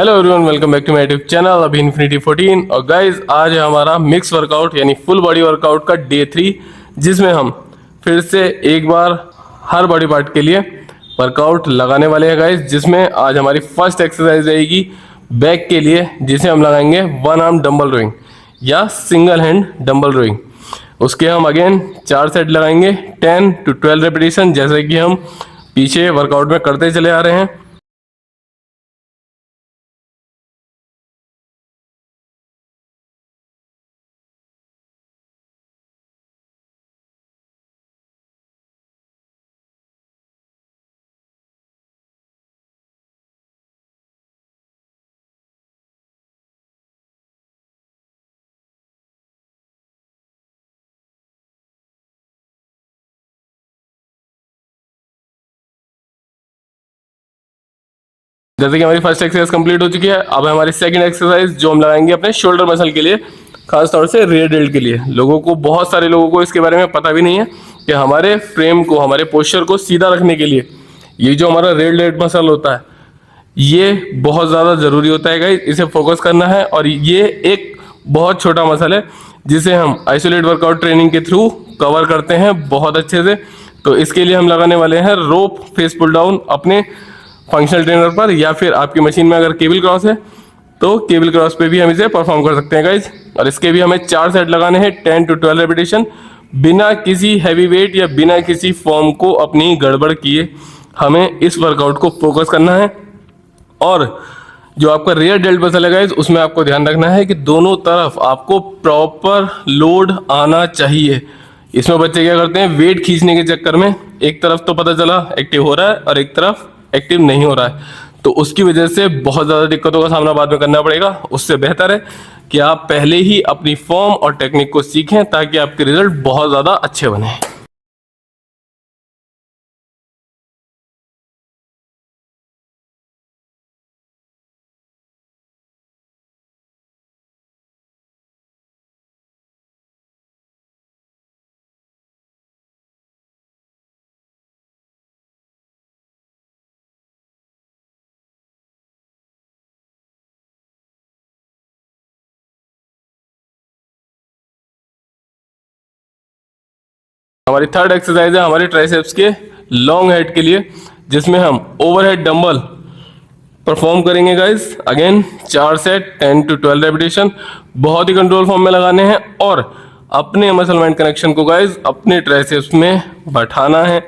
Hello everyone, welcome back to my YouTube channel अभी infinity 14। और guys आज है हमारा मिक्स वर्कआउट यानी फुल बॉडी वर्कआउट का डे 3, जिसमें हम फिर से एक बार हर बॉडी पार्ट के लिए वर्कआउट लगाने वाले हैं गाइज। जिसमें आज हमारी फर्स्ट एक्सरसाइज रहेगी बैक के लिए, जिसे हम लगाएंगे वन आर्म डंबल रोइंग या सिंगल हैंड डंबल रोइंग। उसके हम अगेन 4 सेट लगाएंगे 10 to 12 रेपिटेशन, जैसे कि हम पीछे वर्कआउट में करते चले आ रहे हैं। जैसे कि हमारी फर्स्ट एक्सरसाइज कंप्लीट हो चुकी है, अब हमारी सेकंड एक्सरसाइज जो हम लगाएंगे अपने शोल्डर मसल के लिए, खास तौर से रेयर डेल्ट के लिए। बहुत सारे लोगों को इसके बारे में पता भी नहीं है कि हमारे फ्रेम को, हमारे पोस्चर को सीधा रखने के लिए ये जो हमारा रेयर डेल्ट मसल होता है, ये बहुत ज़्यादा ज़रूरी होता है गाइस। इसे फोकस करना है। और ये एक बहुत छोटा मसल है जिसे हम आइसोलेट वर्कआउट ट्रेनिंग के थ्रू कवर करते हैं बहुत अच्छे से। तो इसके लिए हम लगाने वाले हैं रोप फेस पुल डाउन अपने फंक्शनल ट्रेनर पर, या फिर आपकी मशीन में अगर केबल क्रॉस है तो केबल क्रॉस पे भी हम इसे परफॉर्म कर सकते हैं गाइज। और इसके भी हमें 4 सेट लगाने हैं 10 to 12 रेपिटेशन, बिना किसी हैवी वेट या बिना किसी फॉर्म को अपनी गड़बड़ किए हमें इस वर्कआउट को फोकस करना है। और जो आपका रेयर डेल्ट मसल है गाइज, उसमें आपको ध्यान रखना है कि दोनों तरफ आपको प्रॉपर लोड आना चाहिए। इसमें बच्चे क्या करते हैं, वेट खींचने के चक्कर में एक तरफ तो पता चला एक्टिव हो रहा है और एक तरफ एक्टिव नहीं हो रहा है, तो उसकी वजह से बहुत ज़्यादा दिक्कतों का सामना बाद में करना पड़ेगा। उससे बेहतर है कि आप पहले ही अपनी फॉर्म और टेक्निक को सीखें, ताकि आपके रिजल्ट बहुत ज़्यादा अच्छे बने। हमारी थर्ड एक्सरसाइज है हमारे ट्राइसेप्स के लॉन्ग हेड के लिए, जिसमें हम ओवरहेड डंबल परफॉर्म करेंगे guys. Again 4 set 10 to 12 repetition, बहुत ही कंट्रोल फॉर्म में लगाने हैं और अपने मसल माइंड कनेक्शन को गाइस अपने ट्राइसेप्स में बैठाना है,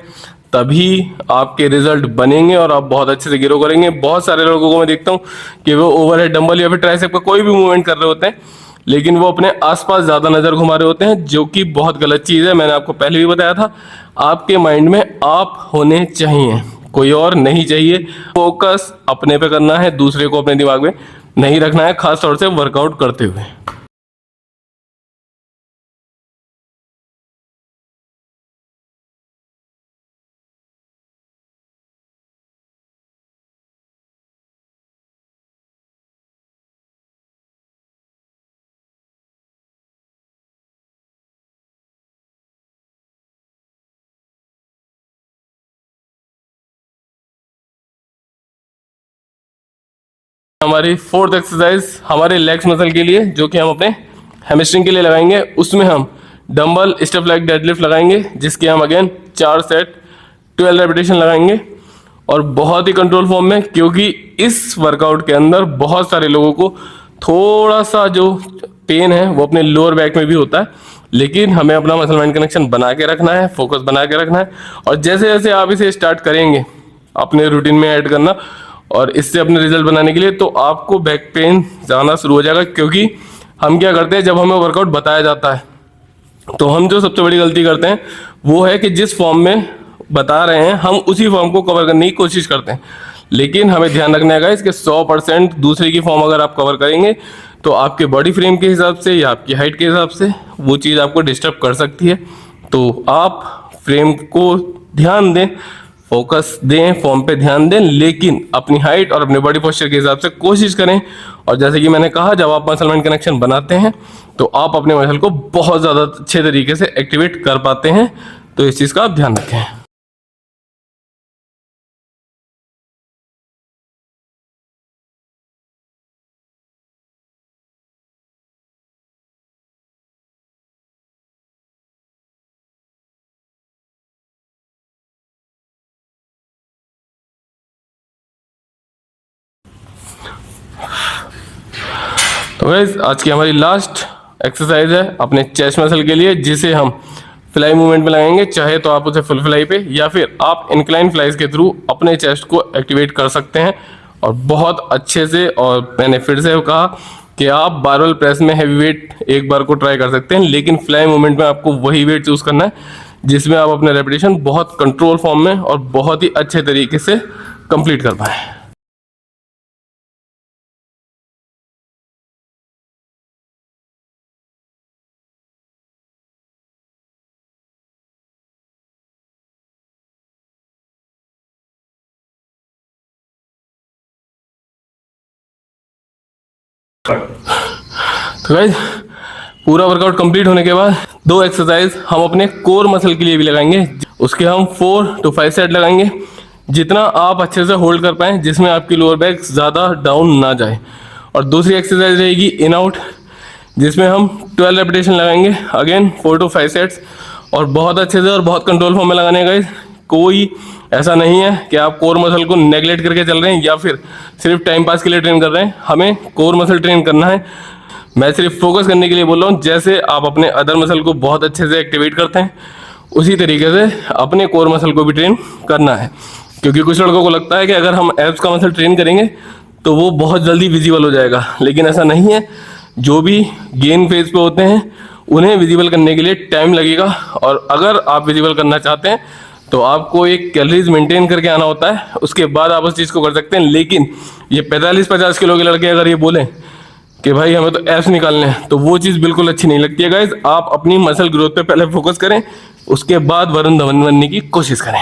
तभी आपके रिजल्ट बनेंगे और आप बहुत अच्छे से ग्रो करेंगे। बहुत सारे लोगों को मैं देखता हूँ कि वो ओवरहेड डंबल या फिर ट्राइसेप का कोई भी मूवमेंट कर रहे होते हैं, लेकिन वो अपने आसपास ज़्यादा नज़र घुमा रहे होते हैं, जो कि बहुत गलत चीज़ है। मैंने आपको पहले भी बताया था, आपके माइंड में आप होने चाहिए, कोई और नहीं चाहिए। फोकस अपने पे करना है, दूसरे को अपने दिमाग में नहीं रखना है, खास तौर से वर्कआउट करते हुए। हमारी फोर्थ एक्सरसाइज हमारे लेग्स मसल के लिए, जो कि हम अपने हैमस्ट्रिंग के लिए लगाएंगे, उसमें हम डंबल स्टेप लेग डेडलिफ्ट लगाएंगे, जिसके हम अगेन 4 सेट 12 रेपिटेशन लगाएंगे और बहुत ही कंट्रोल फॉर्म में, क्योंकि इस वर्कआउट के अंदर बहुत सारे लोगों को थोड़ा सा जो पेन है वो अपने लोअर बैक में भी होता है। लेकिन हमें अपना मसल माइंड कनेक्शन बना के रखना है, फोकस बना के रखना है, और जैसे जैसे आप इसे स्टार्ट करेंगे अपने रूटीन में ऐड करना और इससे अपने रिजल्ट बनाने के लिए, तो आपको बैक पेन जाना शुरू हो जाएगा। क्योंकि हम क्या करते हैं, जब हमें वर्कआउट बताया जाता है तो हम जो सबसे बड़ी गलती करते हैं वो है कि जिस फॉर्म में बता रहे हैं हम उसी फॉर्म को कवर करने की कोशिश करते हैं। लेकिन हमें ध्यान रखना है इसके 100% दूसरे की फॉर्म अगर आप कवर करेंगे तो आपके बॉडी फ्रेम के हिसाब से या आपकी हाइट के हिसाब से वो चीज़ आपको डिस्टर्ब कर सकती है। तो आप फ्रेम को ध्यान दें, फोकस दें, फॉर्म पे ध्यान दें, लेकिन अपनी हाइट और अपने बॉडी पोस्चर के हिसाब से कोशिश करें। और जैसे कि मैंने कहा, जब आप मसल माइंड कनेक्शन बनाते हैं तो आप अपने मसल को बहुत ज़्यादा अच्छे तरीके से एक्टिवेट कर पाते हैं। तो इस चीज़ का आप ध्यान रखें। तो गाइस आज की हमारी लास्ट एक्सरसाइज है अपने चेस्ट मसल के लिए, जिसे हम फ्लाई मूवमेंट में लगाएंगे। चाहे तो आप उसे फुल फ्लाई पे या फिर आप इंक्लाइन फ्लाइज के थ्रू अपने चेस्ट को एक्टिवेट कर सकते हैं और बहुत अच्छे से। और मैंने फिर से कहा कि आप बारबेल प्रेस में हैवी वेट एक बार को ट्राई कर सकते हैं, लेकिन फ्लाई मूवमेंट में आपको वही वेट चूज करना है जिसमें आप अपने रेपिटेशन बहुत कंट्रोल फॉर्म में और बहुत ही अच्छे तरीके से कंप्लीट कर पाए। तो गाइस पूरा वर्कआउट कंप्लीट होने के बाद 2 एक्सरसाइज हम अपने कोर मसल के लिए भी लगाएंगे। उसके हम 4 to 5 सेट लगाएंगे, जितना आप अच्छे से होल्ड कर पाएँ, जिसमें आपकी लोअर बैक ज़्यादा डाउन ना जाए। और दूसरी एक्सरसाइज रहेगी इन आउट, जिसमें हम 12 रेपिटेशन लगाएंगे, अगेन 4 to 5 सेट्स, और बहुत अच्छे से और बहुत कंट्रोल फॉर्म में लगाने गाइस। कोई ऐसा नहीं है कि आप कोर मसल को नेगलेक्ट करके चल रहे हैं या फिर सिर्फ टाइम पास के लिए ट्रेन कर रहे हैं। हमें कोर मसल ट्रेन करना है। मैं सिर्फ फोकस करने के लिए बोल रहा हूँ। जैसे आप अपने अदर मसल को बहुत अच्छे से एक्टिवेट करते हैं, उसी तरीके से अपने कोर मसल को भी ट्रेन करना है। क्योंकि कुछ लड़कों को लगता है कि अगर हम एब्स का मसल ट्रेन करेंगे तो वो बहुत जल्दी विजिबल हो जाएगा, लेकिन ऐसा नहीं है। जो भी गेन फेज पे होते हैं उन्हें विजिबल करने के लिए टाइम लगेगा। और अगर आप विजिबल करना चाहते हैं तो आपको एक कैलोरीज मेंटेन करके आना होता है, उसके बाद आप उस चीज़ को कर सकते हैं। लेकिन ये 45-50 किलो के लड़के अगर ये बोलें कि भाई हमें तो एब्स निकालने हैं, तो वो चीज़ बिल्कुल अच्छी नहीं लगती है गाइज। आप अपनी मसल ग्रोथ पे पहले फोकस करें, उसके बाद वरुण धवन बनने की कोशिश करें।